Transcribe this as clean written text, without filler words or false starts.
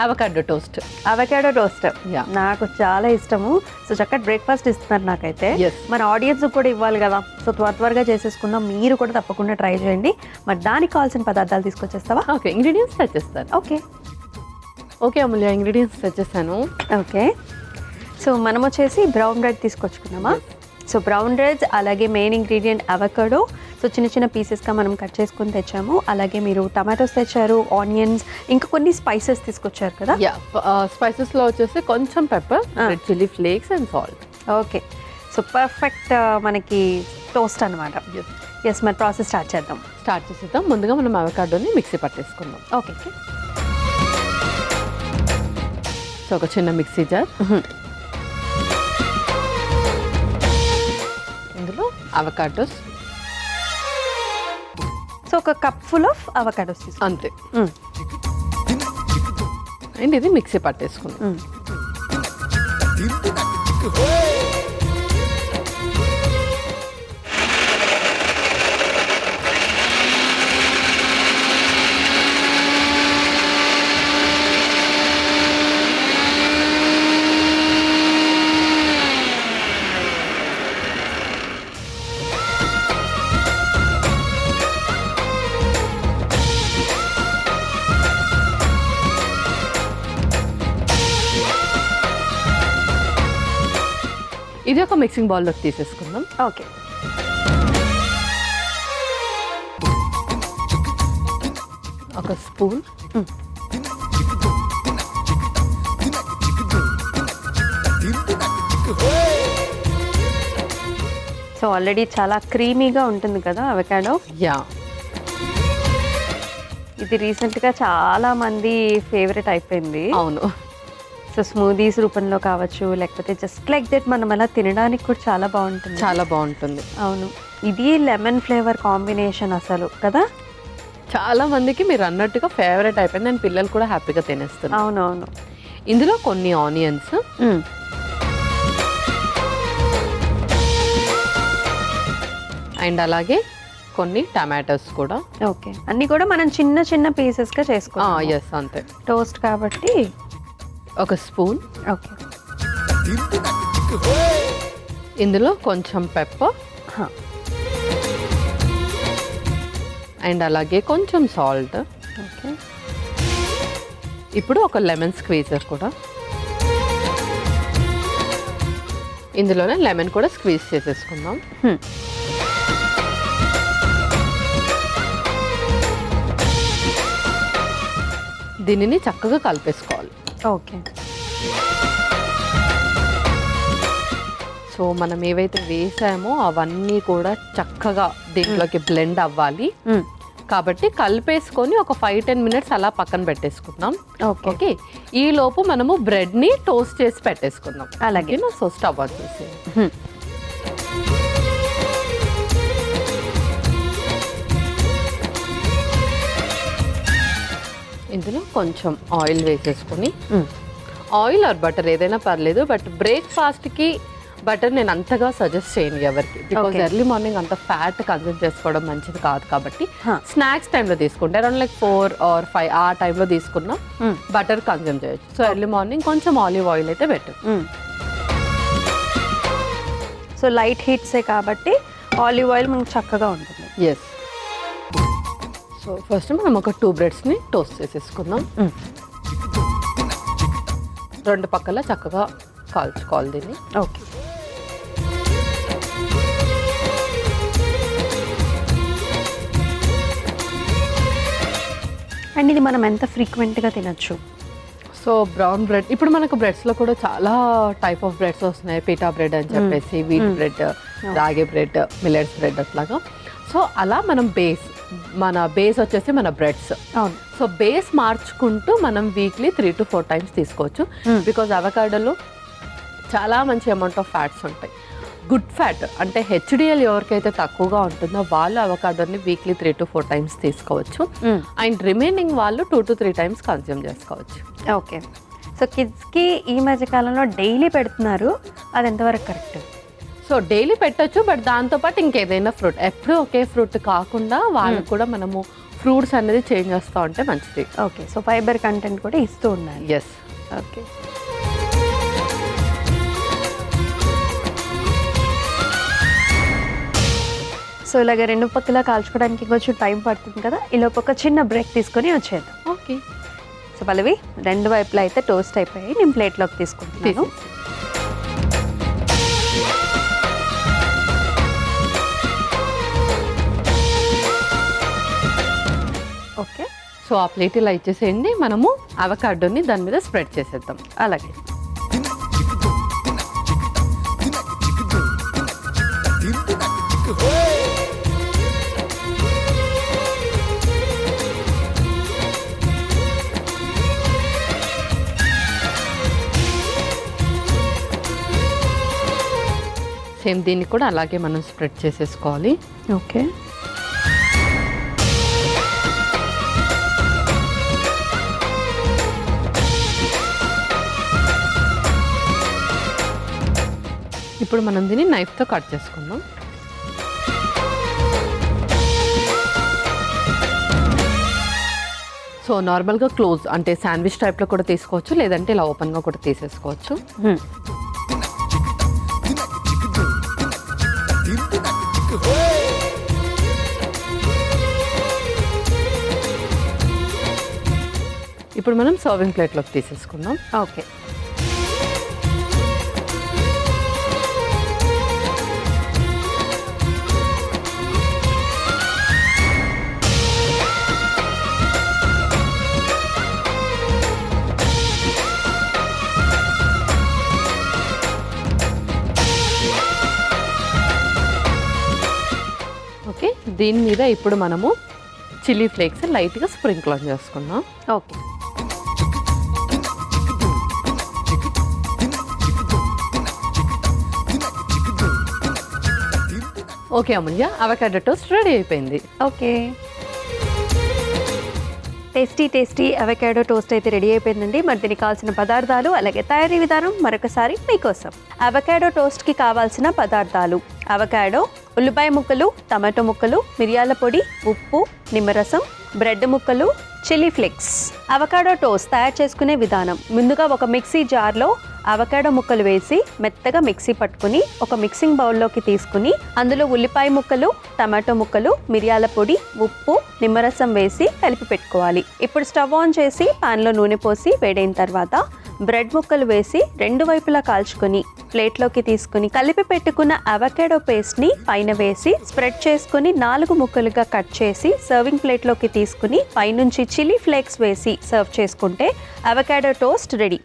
Avocado toast. Avocado toast Yeah. నాకు చాలా ఇష్టము. సో చక్కటి బ్రేక్ఫాస్ట్ ఇస్తున్నారు నాకైతే. Yes. మన ఆడియన్స్ కూడా ఇవ్వాలి కదా, సో త్వరగా చేసేసుకుందాం. మీరు కూడా తప్పకుండా ట్రై చేయండి. మరి దానికి కావాల్సిన పదార్థాలు తీసుకొచ్చేస్తావా? ఓకే, ఇంగ్రీడియంట్స్ తెచ్చేస్తాను. ఓకే ఓకే అమూల్య, ఇంగ్రీడియంట్స్ తెచ్చేస్తాను. ఓకే, సో మనం వచ్చేసి బ్రౌన్ బ్రెడ్ తీసుకొచ్చుకున్నామా? సో బ్రౌన్ బ్రెడ్, అలాగే మెయిన్ ఇంగ్రీడియంట్ అవకాడో. సో చిన్న చిన్న పీసెస్గా మనం కట్ చేసుకుని తెచ్చాము. అలాగే మీరు టమాటోస్ తెచ్చారు, ఆనియన్స్, ఇంకా కొన్ని స్పైసెస్ తీసుకొచ్చారు కదా? యా, స్పైసెస్లో వచ్చేసి కొంచెం pepper, red chilli flakes and salt. Okay, so perfect మనకి టోస్ట్ అనమాట. ఎస్, మరి ప్రాసెస్ స్టార్ట్ చేద్దాం. ముందుగా మనం అవకాడోని మిక్సీ పట్టేసుకుందాం. ఓకే, సో ఒక చిన్న మిక్సీ జార్, ఇందులో అవకాడోస్, సో ఒక కప్ ఫుల్ ఆఫ్ అవకాడోస్ తీసుకో. అంతే. అండ్ ఇది మిక్సీ పట్టేసుకుందాం. ఇది ఒక మిక్సింగ్ బౌల్లోకి తీసేసుకుందాం. ఓకే, ఒక స్పూన్ సో ఆల్రెడీ చాలా క్రీమీగా ఉంటుంది కదా అవకాడో. యా, ఇది రీసెంట్గా చాలా మంది ఫేవరెట్ అయిపోయింది. అవును. సో స్మూదీస్ రూపంలో కావచ్చు, లేకపోతే జస్ట్ లైక్ దట్ మనం అలా తినడానికి కూడా చాలా బాగుంటుంది. చాలా బాగుంటుంది. అవును, ఇది లెమన్ ఫ్లేవర్ కాంబినేషన్ అసలు కదా. చాలా మందికి మీరు అన్నట్టుగా ఫేవరెట్ అయిపోయింది అండ్ పిల్లలు కూడా హ్యాపీగా తినేస్తున్నారు. అవునవును. ఇందులో కొన్ని ఆనియన్స్, అండ్ అలాగే కొన్ని టమాటోస్ కూడా. ఓకే, అన్ని కూడా మనం చిన్న చిన్న పీసెస్గా చేసుకోవాలి. ఎస్, అంతే. టోస్ట్ కాబట్టి ఒక స్పూన్. ఓకే, ఇందులో కొంచెం పెప్పర్ అండ్ అలాగే కొంచెం సాల్ట్. ఓకే, ఇప్పుడు ఒక లెమన్ స్క్వీజర్ కూడా. ఇందులోనే లెమన్ కూడా స్క్వీజ్ చేసేసుకుందాం. దీనిని చక్కగా కలిపేసుకోవాలి. ఓకే, సో మనం ఏవైతే వేసామో అవన్నీ కూడా చక్కగా దీంట్లోకి బ్లెండ్ అవ్వాలి. కాబట్టి కలిపేసుకొని ఒక 5-10 మినిట్స్ అలా పక్కన పెట్టేసుకుందాం. ఓకే, ఈ లోపు మనము బ్రెడ్ని టోస్ట్ చేసి పెట్టేసుకుందాం. అలాగే. సో స్టవ్ ఆన్ చేసి ఇందులో కొంచెం ఆయిల్ వేసేసుకొని, ఆయిల్ ఆర్ బటర్ ఏదైనా పర్లేదు, బట్ బ్రేక్ఫాస్ట్కి బటర్ నేను అంతగా సజెస్ట్ చేయను ఎవరికి, బికాజ్ ఎర్లీ మార్నింగ్ అంత ఫ్యాట్ కన్జ్యూమ్ చేసుకోవడం మంచిది కాదు. కాబట్టి స్నాక్స్ టైంలో తీసుకుంటే అరౌండ్ లైక్ 4 or 5 ఆ టైంలో తీసుకున్నా బటర్ కన్జ్యూమ్ చేయొచ్చు. సో ఎర్లీ మార్నింగ్ కొంచెం ఆలివ్ ఆయిల్ అయితే బెటర్. సో లైట్ హీట్సే కాబట్టి ఆలివ్ ఆయిల్ మనకు చక్కగా ఉంటుంది. ఎస్. సో ఫస్ట్ మనం ఒక 2 బ్రెడ్స్ని టోస్ట్ చేసేసుకుందాం. 2 పక్కల చక్కగా కాల్చుకోవాలి దీన్ని. ఓకే, అండ్ ఇది మనం ఎంత ఫ్రీక్వెంట్గా తినచ్చు? సో బ్రౌన్ బ్రెడ్, ఇప్పుడు మనకు బ్రెడ్స్లో కూడా చాలా టైప్ ఆఫ్ బ్రెడ్స్ వస్తున్నాయి. పీటా బ్రెడ్ అని చెప్పేసి, వీట్ బ్రెడ్, రాగి బ్రెడ్, మిల్లెట్స్ బ్రెడ్ అట్లాగా. సో అలా మనం మన బేస్ వచ్చేసి మన బ్రెడ్స్. సో బేస్ మార్చుకుంటూ మనం వీక్లీ 3 to 4 times తీసుకోవచ్చు. బికాజ్ అవకాడోలో చాలా మంచి అమౌంట్ ఆఫ్ ఫ్యాట్స్ ఉంటాయి. గుడ్ ఫ్యాట్ అంటే హెచ్డిఎల్ ఎవరికైతే తక్కువగా ఉంటుందో వాళ్ళు అవకాడోని వీక్లీ 3 to 4 times తీసుకోవచ్చు. అండ్ రిమైనింగ్ వాళ్ళు 2 to 3 times కన్జ్యూమ్ చేసుకోవచ్చు. ఓకే, సో కిడ్స్కి ఈ మధ్యకాలంలో డైలీ పెడుతున్నారు, అది ఎంతవరకు కరెక్ట్? సో డైలీ పెట్టచ్చు, బట్ దాంతోపాటు ఇంకేదైనా ఫ్రూట్, ఎప్పుడూ ఒకే ఫ్రూట్ కాకుండా వాళ్ళకు కూడా మనము ఫ్రూట్స్ అనేది చేంజ్ చేస్తూ ఉంటే మంచిది. ఓకే, సో ఫైబర్ కంటెంట్ కూడా ఇస్తూ ఉండాలి. ఎస్. ఓకే, సో ఇలాగ రెండు పక్కల కాల్చుకోవడానికి కొంచెం టైం పడుతుంది కదా, ఈలోపు ఒక చిన్న బ్రేక్ తీసుకొని వచ్చేద్దాం. ఓకే. సో పల్లవి, రెండు వైపులా అయితే టోస్ట్ అయిపోయాయి, నేను ప్లేట్లోకి తీసుకుంటున్నాను. ఓకే, సో ఆ ప్లేట్ ఇలా ఇచ్చేసేయండి. మనము అవకాడోని దాని మీద స్ప్రెడ్ చేసేద్దాం. అలాగే. సేమ్ దీన్ని కూడా అలాగే మనం స్ప్రెడ్ చేసేసుకోవాలి. ఓకే, ఇప్పుడు మనం దీన్ని నైఫ్తో కట్ చేసుకుందాం. సో నార్మల్గా క్లోజ్ అంటే శాండ్విచ్ టైప్లో కూడా తీసుకోవచ్చు, లేదంటే ఇలా ఓపెన్గా కూడా తీసేసుకోవచ్చు. ఇప్పుడు మనం సర్వింగ్ ప్లేట్లోకి తీసేసుకుందాం. ఓకే, ఓకే, దీని మీద ఇప్పుడు మనము చిల్లీ ఫ్లేక్స్ లైట్గా స్ప్రింకిల్ చేసుకుందాం. ఓకే, ఓకే అమూల్య, అవకాడో టోస్ట్ రెడీ అయిపోయింది. ఓకే, టేస్టీ అవకాడో టోస్ట్ అయితే రెడీ అయిపోయిందండి. మరి దీనికి కావాల్సిన పదార్థాలు అలాగే తయారీ విధానం మరొకసారి మీకోసం. అవకాడో టోస్ట్కి కావాల్సిన పదార్థాలు: అవకాడో, ఉల్లిపాయ ముక్కలు, టమాటో ముక్కలు, మిరియాల పొడి, ఉప్పు, నిమ్మరసం, బ్రెడ్ ముక్కలు, చిల్లీ ఫ్లేక్స్. అవకాడో టోస్ట్ తయారు చేసుకునే విధానం: ముందుగా ఒక మిక్సీ జార్లో అవకాడో ముక్కలు వేసి మెత్తగా మిక్సీ పట్టుకుని ఒక మిక్సింగ్ బౌల్లోకి తీసుకుని అందులో ఉల్లిపాయ ముక్కలు, టమాటో ముక్కలు, మిరియాల పొడి, ఉప్పు, నిమ్మరసం వేసి కలిపి పెట్టుకోవాలి. ఇప్పుడు స్టవ్ ఆన్ చేసి పాన్లో నూనె పోసి వేడైన తర్వాత బ్రెడ్ ముక్కలు వేసి రెండు వైపులా కాల్చుకొని ప్లేట్లోకి తీసుకుని కలిపి పెట్టుకున్న అవకాడో పేస్ట్ని పైన వేసి స్ప్రెడ్ చేసుకుని 4 ముక్కలుగా కట్ చేసి సర్వింగ్ ప్లేట్లోకి తీసుకుని పైనుంచి చిల్లీ ఫ్లేక్స్ వేసి సర్వ్ చేసుకుంటే అవకాడో టోస్ట్ రెడీ.